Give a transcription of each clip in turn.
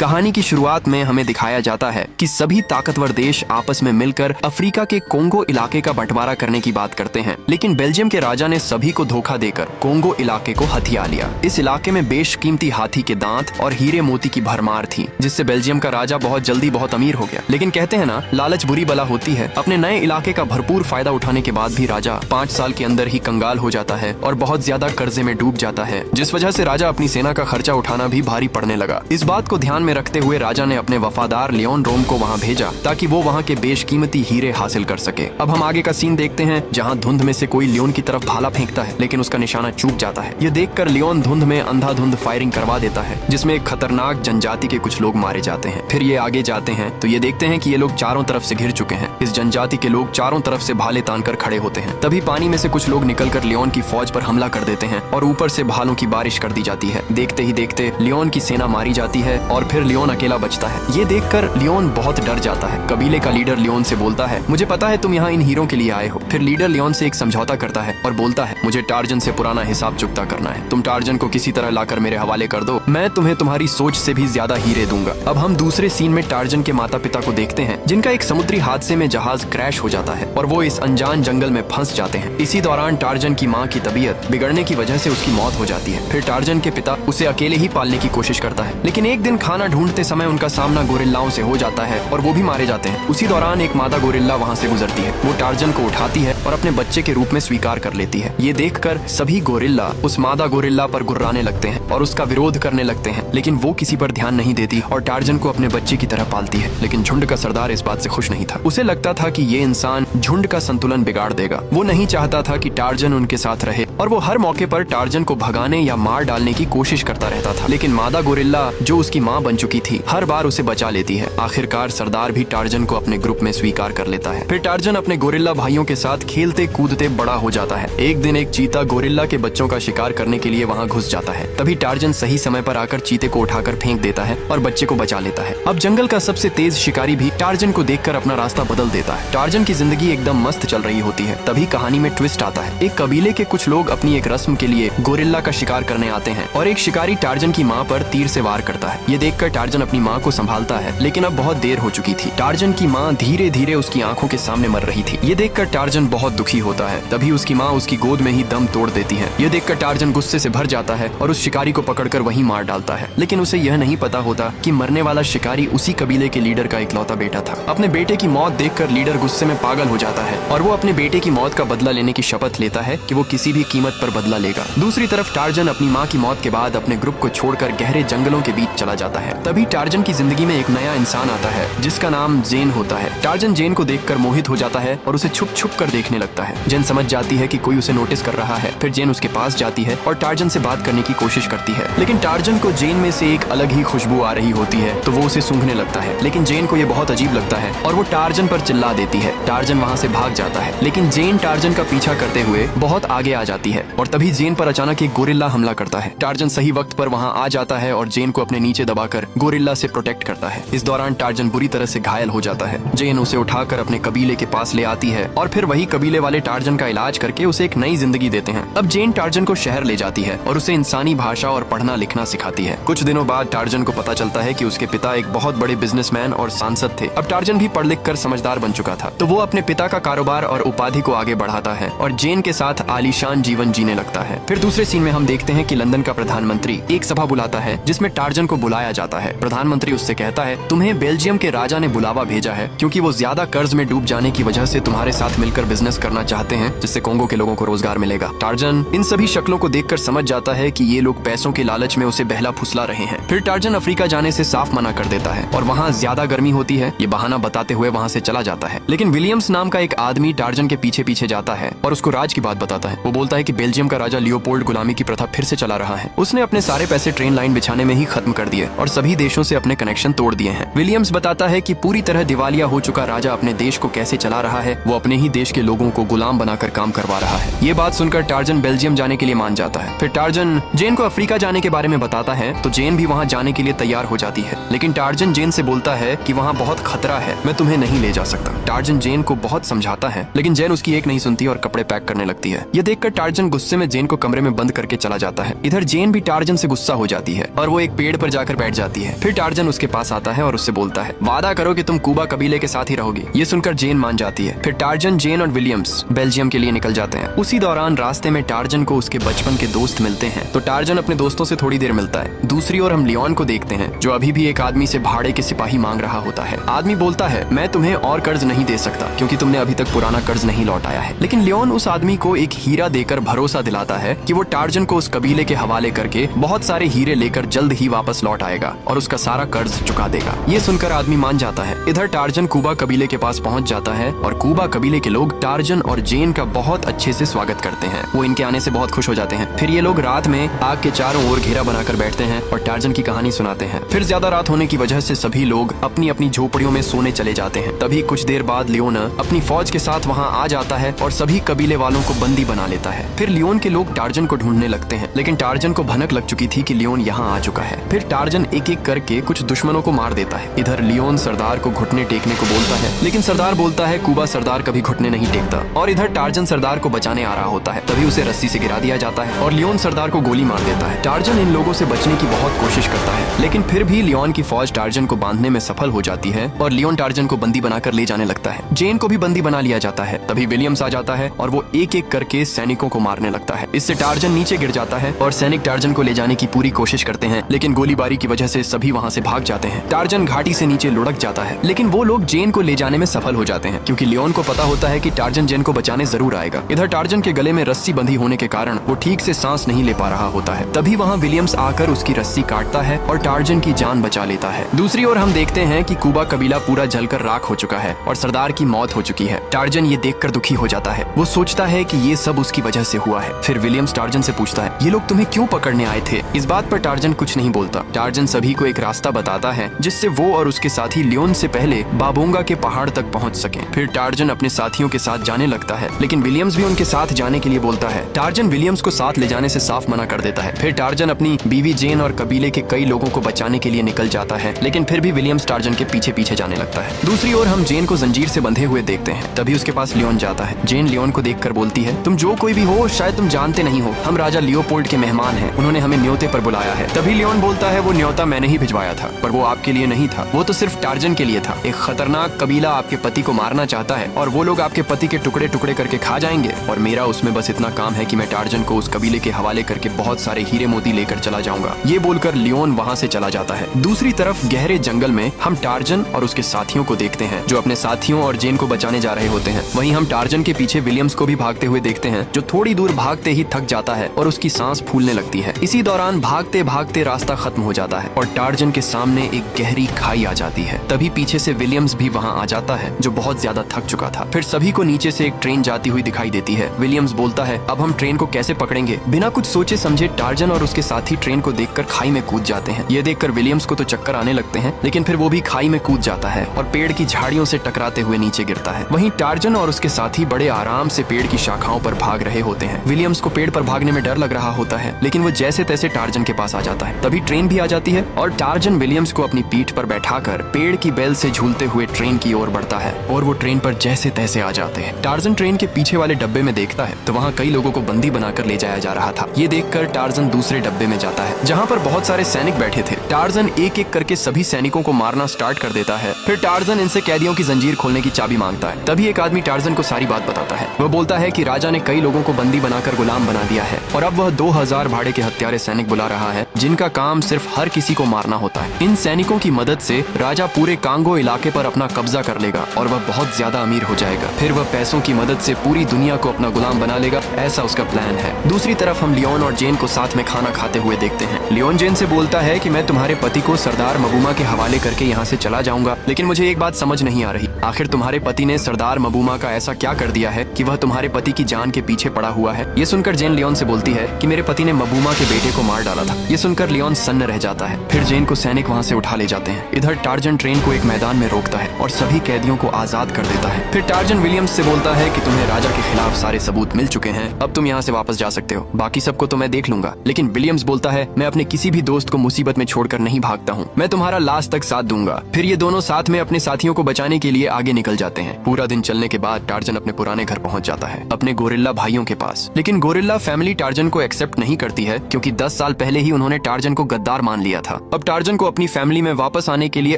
कहानी की शुरुआत में हमें दिखाया जाता है कि सभी ताकतवर देश आपस में मिलकर अफ्रीका के कोंगो इलाके का बंटवारा करने की बात करते हैं, लेकिन बेल्जियम के राजा ने सभी को धोखा देकर कोंगो इलाके को हथिया लिया। इस इलाके में बेशकीमती हाथी के दांत और हीरे मोती की भरमार थी, जिससे बेल्जियम का राजा बहुत जल्दी बहुत अमीर हो गया। लेकिन कहते हैं ना, लालच बुरी बला होती है। अपने नए इलाके का भरपूर फायदा उठाने के बाद भी राजा 5 साल के अंदर ही कंगाल हो जाता है और बहुत ज्यादा कर्जे में डूब जाता है, जिस वजह से राजा अपनी सेना का खर्चा उठाना भी भारी पड़ने लगा। इस बात को ध्यान में रखते हुए राजा ने अपने वफादार लियोन रोम को वहाँ भेजा ताकि वो वहाँ के बेशकीमती हीरे हासिल कर सके। अब हम आगे का सीन देखते हैं, जहाँ धुंध में से कोई लियोन की तरफ भाला फेंकता है, लेकिन उसका निशाना चूक जाता है। ये देखकर लियोन धुंध में अंधाधुंध फायरिंग करवा देता है, जिसमें एक खतरनाक जनजाति के कुछ लोग मारे जाते हैं। फिर ये आगे जाते हैं तो ये देखते हैं कि ये लोग चारों तरफ से घिर चुके हैं। इस जनजाति के लोग चारों तरफ से भाले तानकर खड़े होते हैं। तभी पानी में से कुछ लोग निकलकर लियोन की फौज पर हमला कर देते हैं और ऊपर से भालों की बारिश कर दी जाती है। देखते ही देखते लियोन की सेना मारी जाती है और फिर लियोन अकेला बचता है। ये देखकर लियोन बहुत डर जाता है। कबीले का लीडर लियोन से बोलता है, मुझे पता है तुम यहाँ इन हीरों के लिए आए हो। फिर लीडर लियोन से एक समझौता करता है और बोलता है, मुझे टार्जन से पुराना हिसाब चुकता करना है। तुम टार्जन को किसी तरह लाकर मेरे हवाले कर दो, मैं तुम्हें तुम्हारी सोच से भी ज्यादा हीरे दूंगा। अब हम दूसरे सीन में टार्जन के माता पिता को देखते हैं, जिनका एक समुद्री हादसे में जहाज क्रैश हो जाता है और वो इस अनजान जंगल में फंस जाते हैं। इसी दौरान टार्जन की माँ की तबीयत बिगड़ने की वजह से उसकी मौत हो जाती है। फिर टार्जन के पिता उसे अकेले ही पालने की कोशिश करता है, लेकिन एक दिन खाना ढूंढते समय उनका सामना गोरिल्लाओं से हो जाता है और वो भी मारे जाते हैं। उसी दौरान एक मादा गोरिल्ला वहाँ से गुजरती है। वो टार्जन को उठाती है और अपने बच्चे के रूप में स्वीकार कर लेती है। ये देखकर सभी गोरिल्ला उस मादा गोरिल्ला पर गुर्राने लगते हैं और उसका विरोध करने लगते हैं, लेकिन वो किसी पर ध्यान नहीं देती और टार्जन को अपने बच्चे की तरह पालती है। लेकिन झुंड का सरदार इस बात से खुश नहीं था। उसे लगता था कि ये इंसान झुंड का संतुलन बिगाड़ देगा। वो नहीं चाहता था कि टार्जन उनके साथ रहे और वो हर मौके पर टार्जन को भगाने या मार डालने की कोशिश करता रहता था। लेकिन मादा गोरिल्ला, जो उसकी माँ बन चुकी थी, हर बार उसे बचा लेती है। आखिरकार सरदार भी टार्जन को अपने ग्रुप में स्वीकार कर लेता है। फिर टार्जन अपने गोरिल्ला भाइयों के साथ खेलते कूदते बड़ा हो जाता है। एक दिन एक चीता गोरिल्ला के बच्चों का शिकार करने के लिए वहाँ घुस जाता है। तभी टार्जन सही समय पर आकर चीते को उठाकर फेंक देता है और बच्चे को बचा लेता है। अब जंगल का सबसे तेज शिकारी भी टार्जन को देखकर अपना रास्ता बदल देता है। टार्जन की जिंदगी एकदम मस्त चल रही होती है। तभी कहानी में ट्विस्ट आता है। एक कबीले के कुछ लोग अपनी एक रस्म के लिए गोरिल्ला का शिकार करने आते हैं और एक शिकारी टार्जन की माँ पर तीर से वार करता है। ये देखकर टार्जन अपनी माँ को संभालता है, लेकिन अब बहुत देर हो चुकी थी। टार्जन की माँ धीरे धीरे उसकी आंखों के सामने मर रही थी। ये देखकर टार्जन बहुत दुखी होता है। तभी उसकी माँ उसकी गोद में ही दम तोड़ देती है। ये देखकर टार्जन गुस्से से भर जाता है और उस शिकारी को पकड़कर वहीं मार डालता है। लेकिन उसे यह नहीं पता होता कि मरने वाला शिकारी उसी कबीले के लीडर का इकलौता बेटा था। अपने बेटे की मौत देखकर लीडर गुस्से में पागल हो जाता है और वो अपने बेटे की मौत का बदला लेने की शपथ लेता है कि वो किसी भी कीमत पर बदला लेगा। दूसरी तरफ टार्जन अपनी माँ की मौत के बाद अपने ग्रुप को छोड़कर गहरे जंगलों के बीच चला जाता है। तभी टार्जन की जिंदगी में एक नया इंसान आता है, जिसका नाम जेन होता है। टार्जन जेन को देखकर मोहित हो जाता है और उसे छुप छुप कर देखने लगता है। जेन समझ जाती है कि कोई उसे नोटिस कर रहा है। फिर जेन उसके पास जाती है और टार्जन से बात करने की कोशिश करती है, लेकिन टार्जन को जेन में से एक अलग ही खुशबू आ रही होती है, तो वो उसे सूंघने लगता है। लेकिन जेन को ये बहुत अजीब लगता है और वो टार्जन पर चिल्ला देती है। टार्जन वहाँ से भाग जाता है, लेकिन जेन टार्जन का पीछा करते हुए बहुत आगे आ जाती है और तभी जेन पर अचानक एक गोरिल्ला हमला करता है। टार्जन सही वक्त पर वहाँ आ जाता है और जेन को अपने नीचे दबाकर गोरिल्ला से प्रोटेक्ट करता है। इस दौरान टार्जन बुरी तरह से घायल हो जाता है। जेन उसे उठाकर अपने कबीले के पास ले आती है और फिर वही कबीले वाले टार्जन का इलाज करके उसे एक नई जिंदगी देते हैं। अब जेन टार्जन को शहर ले जाती है और उसे इंसानी भाषा और पढ़ना लिखना सिखाती है। कुछ दिनों बाद टार्जन को पता चलता है कि उसके पिता एक बहुत बड़े बिजनेसमैन और सांसद थे। अब टार्जन भी पढ़ लिख कर समझदार बन चुका था, तो वो अपने पिता का कारोबार और उपाधि को आगे बढ़ाता है और जेन के साथ आलीशान जीवन जीने लगता है। फिर दूसरे सीन में हम देखते हैं कि लंदन का प्रधानमंत्री एक सभा बुलाता है, जिसमें टार्जन को बुलाया जाता है। प्रधानमंत्री उससे कहता है, तुम्हें बेल्जियम के राजा ने बुलावा भेजा है क्योंकि वो ज्यादा कर्ज में डूब जाने की वजह से तुम्हारे साथ मिलकर बिजनेस करना चाहते हैं, जिससे कोंगो के लोगों को रोजगार मिलेगा। टार्जन इन सभी शक्लों को देखकर समझ जाता है कि ये लोग पैसों के लालच में उसे बहला फुसला रहे हैं। फिर टार्जन अफ्रीका जाने से साफ मना कर देता है और वहाँ ज्यादा गर्मी होती है, ये बहाना बताते हुए वहाँ से चला जाता है। लेकिन विलियम्स नाम का एक आदमी टार्जन के पीछे पीछे जाता है और उसको राज की बात बताता है। वो बोलता है कि बेल्जियम का राजा लियोपोल्ड गुलामी की प्रथा फिर से चला रहा है। उसने अपने सारे पैसे ट्रेन लाइन बिछाने में ही खत्म कर दिए और सभी देशों से अपने कनेक्शन तोड़ दिए हैं। विलियम्स बताता है कि पूरी तरह दिवालिया हो चुका राजा अपने देश को कैसे चला रहा है, वो अपने ही देश के लोगों को गुलाम बनाकर काम करवा रहा है। ये बात सुनकर टार्जन बेल्जियम जाने के लिए मान जाता है। फिर टार्जन जेन को अफ्रीका जाने के बारे में बताता है, तो जेन भी वहाँ जाने के लिए तैयार हो जाती है। लेकिन टार्जन जेन से बोलता है कि वहाँ बहुत खतरा है, मैं तुम्हें नहीं ले जा सकता। टार्जन जेन को बहुत समझाता है, लेकिन जेन उसकी एक नहीं सुनती और कपड़े पैक करने लगती है। ये देखकर टार्जन गुस्से में जेन को कमरे में बंद करके चला जाता है। इधर जेन भी टार्जन से गुस्सा हो जाती है और वो एक पेड़ पर जाकर बैठ जाती है। फिर टार्जन उसके पास आता है और उससे बोलता है, वादा करो कि तुम कुबा कबीले के साथ ही रहोगी। ये सुनकर जेन मान जाती है। फिर टार्जन, जेन और विलियम्स बेल्जियम के लिए निकल जाते हैं। उसी दौरान रास्ते में टार्जन को उसके बचपन के दोस्त मिलते हैं, तो टार्जन अपने दोस्तों से थोड़ी देर मिलता है। दूसरी ओर हम लियोन को देखते हैं, जो अभी भी एक आदमी से भाड़े के सिपाही मांग रहा होता है। आदमी बोलता है, मैं तुम्हें और कर्ज नहीं दे सकता क्योंकि तुमने अभी तक पुराना कर्ज नहीं लौटाया है। लेकिन लियोन उस आदमी को एक हीरा देकर भरोसा दिलाता है कि वो टार्जन को उस कबीले के हवाले करके बहुत सारे हीरे लेकर जल्द ही वापस लौट आएगा और उसका सारा कर्ज चुका देगा। ये सुनकर आदमी मान जाता है। इधर टार्जन कुबा कबीले के पास पहुंच जाता है और कुबा कबीले के लोग टार्जन और जेन का बहुत अच्छे से स्वागत करते हैं। वो इनके आने से बहुत खुश हो जाते हैं। फिर ये लोग रात में आग के चारों ओर घेरा बनाकर बैठते हैं और टार्जन की कहानी सुनाते हैं। फिर ज्यादा रात होने की वजह से सभी लोग अपनी अपनी झोपड़ियों में सोने चले जाते हैं। तभी कुछ देर बाद लियोन अपनी फौज के साथ वहाँ आ जाता है और सभी कबीले वालों को बंदी बना लेता है। फिर लियोन के लोग टार्जन को ढूंढने लगते हैं, लेकिन टार्जन को भनक लग चुकी थी कि लियोन यहाँ आ चुका है। फिर टार्जन एक एक करके कुछ दुश्मनों को मार देता है। इधर लियोन सरदार को घुटने टेकने को बोलता है, लेकिन सरदार बोलता है कुबा सरदार कभी घुटने नहीं टेकता। और इधर टार्जन सरदार को बचाने आ रहा होता है, तभी उसे रस्सी से गिरा दिया जाता है और लियोन सरदार को गोली मार देता है। टार्जन इन लोगों से बचने की बहुत कोशिश करता है, लेकिन फिर भी लियोन की फौज टार्जन को बांधने में सफल हो जाती है और लियोन टार्जन को बंदी बनाकर ले जाने लगता है। जेन को भी बंदी बना लिया जाता है। तभी विलियम्स आ जाता है और वो एक एक करके सैनिकों को मारने लगता है। इससे टार्जन नीचे गिर जाता है और सैनिक टार्जन को ले जाने की पूरी कोशिश करते हैं, लेकिन गोलीबारी की वजह से सभी वहाँ से भाग जाते हैं। टार्जन घाटी से नीचे लुढ़क जाता है, लेकिन वो लोग जेन को ले जाने में सफल हो जाते हैं क्योंकि लियोन को पता होता है कि टार्जन जेन को बचाने जरूर आएगा। इधर टार्जन के गले में रस्सी बंधी होने के कारण वो ठीक से सांस नहीं ले पा रहा होता है। तभी वहाँ विलियम्स आकर उसकी रस्सी काटता है और टार्जन की जान बचा लेता है। दूसरी ओर हम देखते हैं कि कुबा कबीला पूरा जलकर राख हो चुका है और सरदार की मौत हो चुकी है। टार्जन ये देखकर दुखी हो जाता है। वो सोचता है कि ये सब उसकी वजह से हुआ है। फिर विलियम्स टार्जन से पूछता है, ये लोग तुम्हें क्यों पकड़ने आए थे? इस बात पर टार्जन कुछ नहीं बोलता। टार्जन सभी को एक रास्ता बताता है जिससे वो और उसके साथी लियोन से पहले बाबोंगा के पहाड़ तक पहुंच सकें। फिर टार्जन अपने साथियों के साथ जाने लगता है, लेकिन विलियम्स भी उनके साथ जाने के लिए बोलता है। टार्जन विलियम्स को साथ ले जाने से साफ मना कर देता है। फिर टार्जन अपनी बीवी जेन और कबीले के कई लोगों को बचाने के लिए निकल जाता है, लेकिन फिर भी विलियम्स टार्जन के पीछे पीछे जाने लगता है। दूसरी ओर हम जेन को जंजीर से बंधे हुए देखते हैं। तभी उसके पास लियोन जाता है। जेन लियोन को देखकर बोलती है, तुम जो कोई भी हो, शायद तुम जानते नहीं हो, हम राजा लियोपोल्ड के मेहमान हैं। उन्होंने हमें न्योते पर बुलाया है। तभी लियोन बोलता है, वो न्योता मैंने ही भिजवाया था, पर वो आपके लिए नहीं था, वो तो सिर्फ टार्जन के लिए था। एक खतरनाक कबीला आपके पति को मारना चाहता है और वो लोग आपके पति के टुकड़े टुकड़े करके खा जाएंगे, और मेरा उसमें बस इतना काम है कि मैं टार्जन को उस कबीले के हवाले करके बहुत सारे हीरे मोती लेकर चला जाऊंगा। ये बोलकर लियोन वहाँ से चला जाता है। दूसरी तरफ गहरे जंगल में हम टार्जन और उसके साथियों को देखते हैं, जो अपने साथियों और जेन को बचाने जा रहे होते हैं। वहीं हम टार्जन के पीछे विलियम्स को भी भागते हुए देखते हैं, जो थोड़ी दूर भागते ही थक जाता है और उसकी सांस फूलने लगती है। इसी दौरान भागते भागते रास्ता खत्म हो जाता है और टार्जन के सामने एक गहरी खाई आ जाती है। तभी पीछे से विलियम्स भी वहाँ आ जाता है, जो बहुत ज्यादा थक चुका था। फिर सभी को नीचे से एक ट्रेन जाती हुई दिखाई देती है। विलियम्स बोलता है, अब हम ट्रेन को कैसे पकड़ेंगे? बिना कुछ सोचे समझे टार्जन और उसके साथी ट्रेन को देखकर खाई में कूद जाते हैं। ये देखकर विलियम्स को तो चक्कर आने लगते हैं, लेकिन फिर वो भी खाई में कूद जाता है और पेड़ की झाड़ियों से टकराते हुए नीचे गिरता है। वहीं टार्जन और उसके साथी बड़े आराम से पेड़ की शाखाओं पर भाग रहे होते हैं। विलियम्स को पेड़ पर भागने में डर लग रहा होता है, लेकिन वो जैसे तैसे टार्जन के पास आ जाता है। तभी ट्रेन भी आ जाती है और टार्जन विलियम्स को अपनी पीठ पर बैठाकर पेड़ की बेल से झूलते हुए ट्रेन की ओर बढ़ता है और वो ट्रेन पर जैसे तैसे आ जाते हैं। टार्जन ट्रेन के पीछे वाले डब्बे में देखता है तो वहाँ कई लोगों को बंदी बनाकर ले जाया जा रहा था। ये देखकर टार्जन दूसरे डब्बे में जाता है, जहाँ पर बहुत सारे सैनिक बैठे थे। टार्जन एक एक करके सभी सैनिकों को मारना स्टार्ट कर देता है। फिर टार्जन इनसे कैदियों की जंजीर खोलने की चाबी मांगता है। तभी एक आदमी टार्जन को सारी बात बताता है। वह बोलता है कि राजा ने कई लोगों को बंदी बनाकर गुलाम बना दिया है और अब वह 2000 भाड़े के हत्यारे सैनिक बुला रहा है, जिनका काम सिर्फ हर किसी को मारना होता है। इन सैनिकों की मदद से राजा पूरे कांगो इलाके पर अपना कब्जा कर लेगा और वह बहुत ज्यादा अमीर हो जाएगा। फिर वह पैसों की मदद से पूरी दुनिया को अपना गुलाम बना लेगा, ऐसा उसका प्लान है। दूसरी तरफ हम लियोन और जेन को साथ में खाना खाते हुए देखते हैं। लियोन जेन से बोलता है कि मैं तुम्हारे पति को सरदार मबूमा के हवाले करके यहाँ से चला जाऊंगा, लेकिन मुझे एक बात समझ नहीं आ रही, आखिर तुम्हारे पति ने सरदार मबूमा का ऐसा क्या कर दिया है कि वह तुम्हारे पति की जान के पीछे पड़ा हुआ है? ये सुनकर जेन लियोन से बोलती है कि मेरे पति ने मबूमा के बेटे को मार डाला था। ये सुनकर लियोन सन्न रह जाता है। फिर जेन को सैनिक वहाँ से उठा ले जाते हैं। इधर टार्जन ट्रेन को एक मैदान में रोकता है और सभी कैदियों को आजाद कर देता है। फिर टार्जन विलियम्स से बोलता है कि तुम्हें राजा के खिलाफ सारे सबूत मिल चुके हैं, अब तुम यहाँ से वापस जा सकते हो, बाकी सबको तो मैं देख लूंगा। लेकिन विलियम्स बोलता है, मैं अपने किसी भी दोस्त को मुसीबत में छोड़कर नहीं भागता हूँ, मैं तुम्हारा लास्ट तक साथ दूंगा। फिर ये दोनों साथ में अपने साथियों को बचाने के लिए आगे निकल जाते हैं। पूरा दिन चलने के बाद टार्जन अपने पुराने घर पहुंच जाता है, अपने गोरिल्ला भाइयों के पास। लेकिन गोरिल्ला फैमिली टार्जन को एक्सेप्ट नहीं करती है, क्योंकि 10 साल पहले ही उन्होंने टार्जन को गद्दार मान लिया था। अब टार्जन को अपनी फैमिली में वापस आने के लिए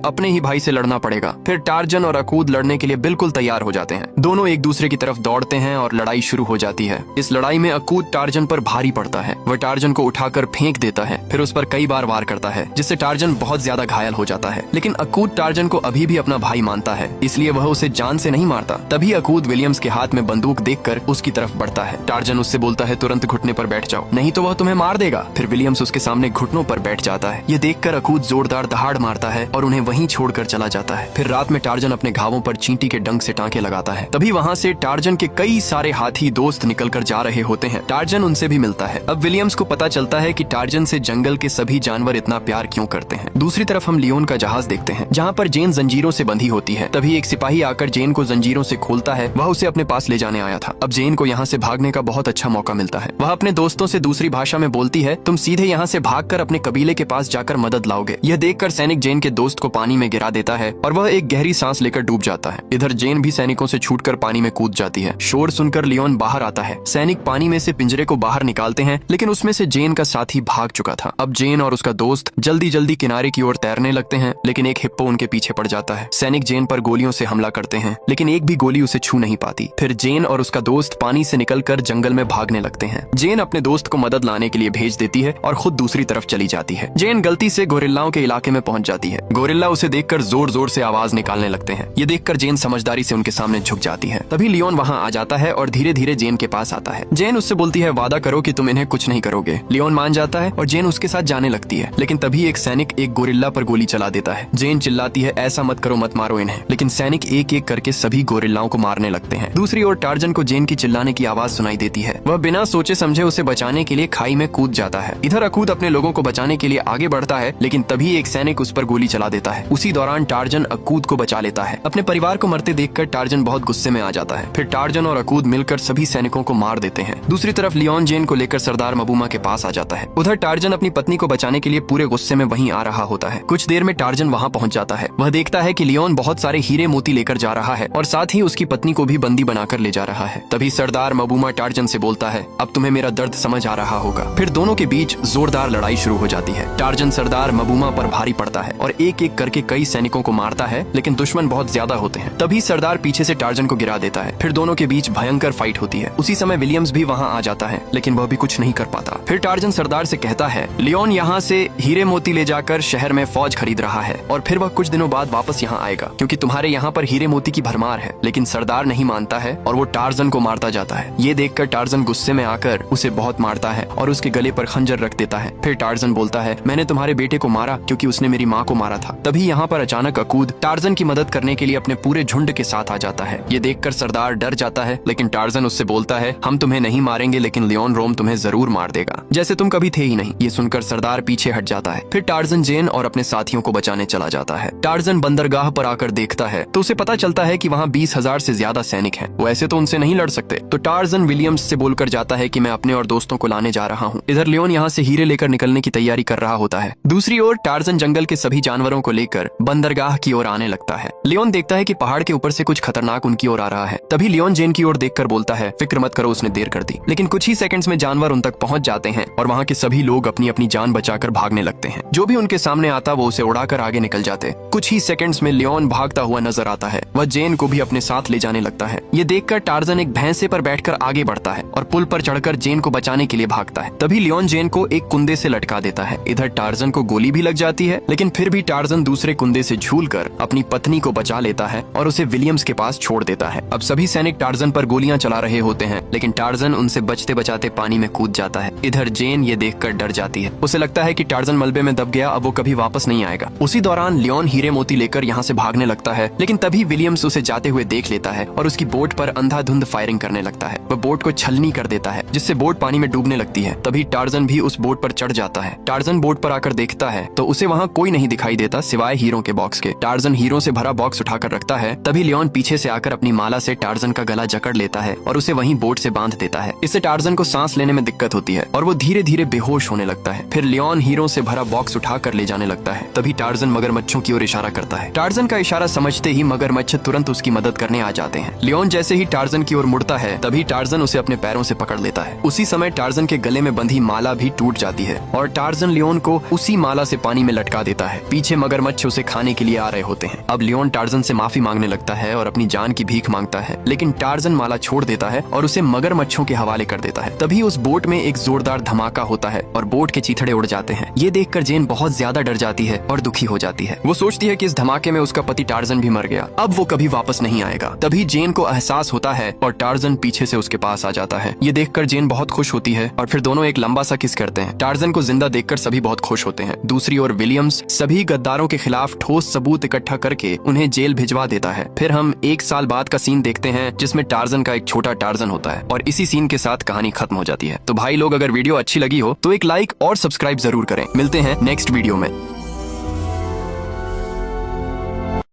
अपने ही भाई से लड़ना पड़ेगा। फिर टार्जन और अकूद लड़ने के लिए बिल्कुल तैयार हो जाते हैं। दोनों एक दूसरे की तरफ दौड़ते हैं और लड़ाई शुरू हो जाती है। इस लड़ाई में अकूद टार्जन पर भारी पड़ता है। वह टार्जन को उठाकर फेंक देता है, फिर उस पर कई बार वार करता है, जिससे टार्जन बहुत ज्यादा घायल हो जाता है। लेकिन अकूद टार्जन को अभी भी अपना भाई मानता है, इसलिए वह उसे जान से नहीं मारता। तभी अकूद विलियम्स के हाथ में बंदूक देखकर उसकी तरफ बढ़ता है। टार्जन उससे बोलता है, तुरंत घुटने पर बैठ जाओ, नहीं तो वह तुम्हें मार देगा। फिर विलियम्स उसके सामने घुटनों पर बैठ जाता है। ये देखकर अकूद जोरदार दहाड़ मारता है और उन्हें वहीं छोड़कर चला जाता है। फिर रात में टार्जन अपने घावों पर चींटी के डंक से टांके लगाता है। तभी वहाँ से टार्जन के कई सारे हाथी दोस्त निकलकर जा रहे होते हैं। टार्जन उनसे भी मिलता है। अब विलियम्स को पता चलता है कि टार्जन से जंगल के सभी जानवर इतना प्यार क्यों करते हैं। दूसरी तरफ हम लियोन का जहाज देखते हैं, जहाँ पर जेन जंजीरों से बंधी होती है। तभी एक सिपाही आकर जेन को जंजीरों से खोलता है। वह उसे अपने पास ले जाने आया था। अब जेन को यहाँ से भागने का बहुत अच्छा मौका मिलता है। वह अपने दोस्तों से दूसरी भाषा में बोलती है, तुम सीधे यहाँ से भागकर अपने कबीले के पास जाकर मदद लाओगे। यह देखकर सैनिक जेन के दोस्त को पानी में गिरा देता है और वह एक गहरी सांस लेकर डूब जाता है। इधर जेन भी सैनिकों से छूटकर पानी में कूद जाती है। शोर सुनकर लियोन बाहर आता है। सैनिक पानी में से पिंजरे को बाहर निकालते हैं, लेकिन उसमें से जेन का साथी भाग चुका था। अब जेन और उसका दोस्त जल्दी जल्दी किनारे की ओर तैरने लगते हैं, लेकिन एक हिप्पो उनके पीछे पड़ जाता है। सैनिक जेन पर गोलियों से हमला करते हैं, लेकिन एक भी गोली उसे छू नहीं पाती। फिर जेन और उसका दोस्त पानी से निकलकर जंगल में भागने लगते हैं। जेन अपने दोस्त को मदद लाने के लिए भेज देती है और खुद दूसरी तरफ चली जाती है। जेन गलती से गोरिल्लाओं के इलाके में पहुंच जाती है। गोरिल्ला उसे देखकर जोर जोर से आवाज निकालने लगते हैं। ये देखकर जेन समझदारी से उनके सामने झुक जाती है। तभी लियोन वहाँ आ जाता है और धीरे धीरे जेन के पास आता है। जेन उससे बोलती है, वादा करो कि तुम इन्हें कुछ नहीं करोगे। लियोन मान जाता है और जेन उसके साथ जाने लगती है। लेकिन तभी एक सैनिक एक गोरिल्ला पर गोली चला देता है। जेन चिल्लाती है, ऐसा मत करो, मत मारो इन्हें। लेकिन सैनिक एक एक करके सभी गोरिल्लाओं को मारने लगते हैं। दूसरी ओर टार्जन को जेन की चिल्लाने की आवाज सुनाई देती है। वह बिना सोचे समझे उसे बचाने के लिए खाई में कूद जाता है। इधर अकूद अपने लोगों को बचाने के लिए आगे बढ़ता है, लेकिन तभी एक सैनिक उस पर गोली चला देता है। उसी दौरान टार्जन अकूद को बचा लेता है। अपने परिवार को मरते देखकर टार्जन बहुत गुस्से में आ जाता है। फिर टार्जन और अकूद मिलकर सभी सैनिकों को मार देते हैं। दूसरी तरफ लियोन जेन को लेकर सरदार मबूमा के पास आ जाता है। उधर टार्जन अपनी पत्नी को बचाने के लिए पूरे गुस्से में वहीं आ रहा होता है। कुछ देर में टार्जन वहाँ पहुँच जाता है। वह देखता है कि लियोन बहुत सारे हीरे मोती लेकर जा रहा है और साथ ही उसकी पत्नी को भी बंदी बनाकर ले जा रहा है। तभी सरदार मबूमा टार्जन से बोलता है, अब तुम्हें मेरा दर्द समझ आ रहा होगा। फिर दोनों के बीच जोरदार लड़ाई शुरू हो जाती है। टार्जन सरदार मबूमा पर भारी पड़ता है और एक एक करके कई सैनिकों को मारता है, लेकिन दुश्मन बहुत ज्यादा होते हैं। तभी सरदार पीछे से टार्जन को गिरा देता है। फिर दोनों के बीच भयंकर फाइट होती है। उसी समय विलियम्स भी वहाँ आ जाता है, लेकिन वह भी कुछ नहीं कर पाता। फिर टार्जन सरदार से कहता है, लियोन यहाँ से हीरे मोती ले जाकर शहर में फौज खरीद रहा है और फिर वह कुछ दिनों बाद वापस यहाँ आएगा, क्योंकि तुम्हारे यहाँ पर हीरे मोती की भरमार है। लेकिन सरदार नहीं मानता है और वो टार्जन को मारता जाता है। ये देखकर टार्जन गुस्से में आकर उसे बहुत मारता है और उसके गले पर खंजर रख देता है। फिर टार्जन बोलता है, मैंने तुम्हारे बेटे को मारा क्योंकि उसने मेरी माँ को मारा था। तभी यहाँ पर अचानक अकूद टार्जन की मदद करने के लिए अपने पूरे झुंड के साथ आ जाता है। ये देखकर सरदार डर जाता है, लेकिन टार्जन उससे बोलता है, हम तुम्हें नहीं मारेंगे, लेकिन लियोन रोम तुम्हें जरूर मार देगा, जैसे तुम कभी थे ही नहीं। ये सुनकर सरदार पीछे हट जाता है। फिर टार्जन जेन और अपने साथियों को बचाने चला जाता है। टार्जन बंदरगाह पर आकर देखता है तो उसे पता चलता है कि वहाँ 20,000 से ज्यादा सैनिक हैं। वो ऐसे तो उनसे नहीं लड़ सकते। तो टार्जन विलियम्स से बोलकर जाता है कि मैं अपने और दोस्तों को लाने जा रहा हूँ। इधर लियोन यहाँ से हीरे लेकर निकलने की तैयारी कर रहा होता है। दूसरी ओर टार्जन जंगल के सभी जानवरों को लेकर बंदरगाह की ओर आने लगता है। लियोन देखता है कि पहाड़ के ऊपर से कुछ खतरनाक उनकी ओर आ रहा है। तभी लियोन जेन की ओर देखकर बोलता है, फिक्र मत करो, उसने देर कर दी। लेकिन कुछ ही सेकंड्स में जानवर उन तक पहुंच जाते हैं और वहाँ के सभी लोग अपनी अपनी जान बचाकर भागने लगते हैं। जो भी उनके सामने आता वो उसे उड़ाकर आगे निकल जाते। कुछ ही सेकंड्स में लियोन भागता हुआ नजर आता है। वह जेन को भी अपने साथ ले जाने लगता है। ये देखकर टार्जन एक भैंसे पर बैठकर आगे बढ़ता है और पुल पर चढ़कर जेन को बचाने के लिए भागता है। तभी लियोन जेन को एक कुंदे से लटका देता है। इधर टार्जन को गोली भी लग जाती है, लेकिन फिर भी टार्जन दूसरे कुंदे से झूलकर अपनी पत्नी को बचा लेता है और उसे विलियम्स के पास छोड़ देता है। अब सभी सैनिक टार्जन पर गोलियां चला रहे होते हैं, लेकिन टार्जन उनसे बचते बचाते पानी में कूद जाता है। इधर जेन ये देखकर डर जाती है। उसे लगता है कि टार्जन मलबे में दब गया, अब वो कभी वापस नहीं आएगा। उसी दौरान लियोन हीरे मोती लेकर यहाँ से भागने लगता है, लेकिन तभी विलियम्स उसे जाते हुए देख लेता है और उसकी बोट पर अंधाधुंध फायरिंग करने लगता है। वह बोट को छलनी कर देता है, जिससे बोट पानी में डूबने लगती है। तभी टार्जन भी उस बोट पर चढ़ जाता है। टार्जन बोट पर आकर देखता है तो उसे वहाँ कोई नहीं दिखाई देता सिवाय हीरो के बॉक्स के। टार्जन हीरो से भरा बॉक्स उठाकर रखता है, तभी लियोन पीछे से आकर अपनी माला से टार्जन का गला जकड़ लेता है और उसे वहीं बोट से बांध देता है। इससे टार्जन को सांस लेने में दिक्कत होती है और वो धीरे धीरे बेहोश होने लगता है। फिर लियोन हीरो से भरा बॉक्स उठाकर ले जाने लगता है, तभी टार्जन मगरमच्छों की ओर इशारा करता है। टार्जन का इशारा समझते ही मगरमच्छ तुरंत उसकी मदद करने आ जाते हैं। लियोन जैसे ही टार्जन की ओर मुड़ता है तभी टार्जन उसे अपने पैरों से पकड़ लेता है। उसी समय टार्जन के गले में बंधी माला भी टूट जाती है और टार्जन लियोन को उसी माला से पानी में लटका देता है। पीछे मगरमच्छ उसे खाने के लिए आ रहे होते हैं। अब लियोन टार्जन से माफी मांगने लगता है और अपनी जान की भीख मांगता है, लेकिन टार्जन माला छोड़ देता है और उसे मगरमच्छों के हवाले कर देता है। तभी उस बोट में एक जोरदार धमाका होता है और बोट के चीथड़े उड़ जाते हैं। ये देखकर जेन बहुत ज्यादा डर जाती है और दुखी हो जाती है। वो सोचती है कि इस धमाके में उसका पति टार्जन भी मर गया, अब वो कभी वापस नहीं आएगा। तभी जेन को एहसास होता है और टार्जन पीछे से उसके पास आ जाता है। ये देखकर जेन बहुत खुश होती है और फिर दोनों एक लंबा सा किस करते हैं। टार्जन को जिंदा देखकर सभी बहुत खुश होते हैं। दूसरी ओर विलियम्स सभी गद्दारों के खिलाफ ठोस सबूत इकट्ठा करके उन्हें जेल भिजवा देता है। फिर हम 1 साल बाद का सीन देखते हैं जिसमें टार्जन का एक छोटा टार्जन होता है और इसी सीन के साथ कहानी खत्म हो जाती है। तो भाई लोग, अगर वीडियो अच्छी लगी हो तो एक लाइक और सब्सक्राइब जरूर करें। मिलते हैं नेक्स्ट वीडियो में।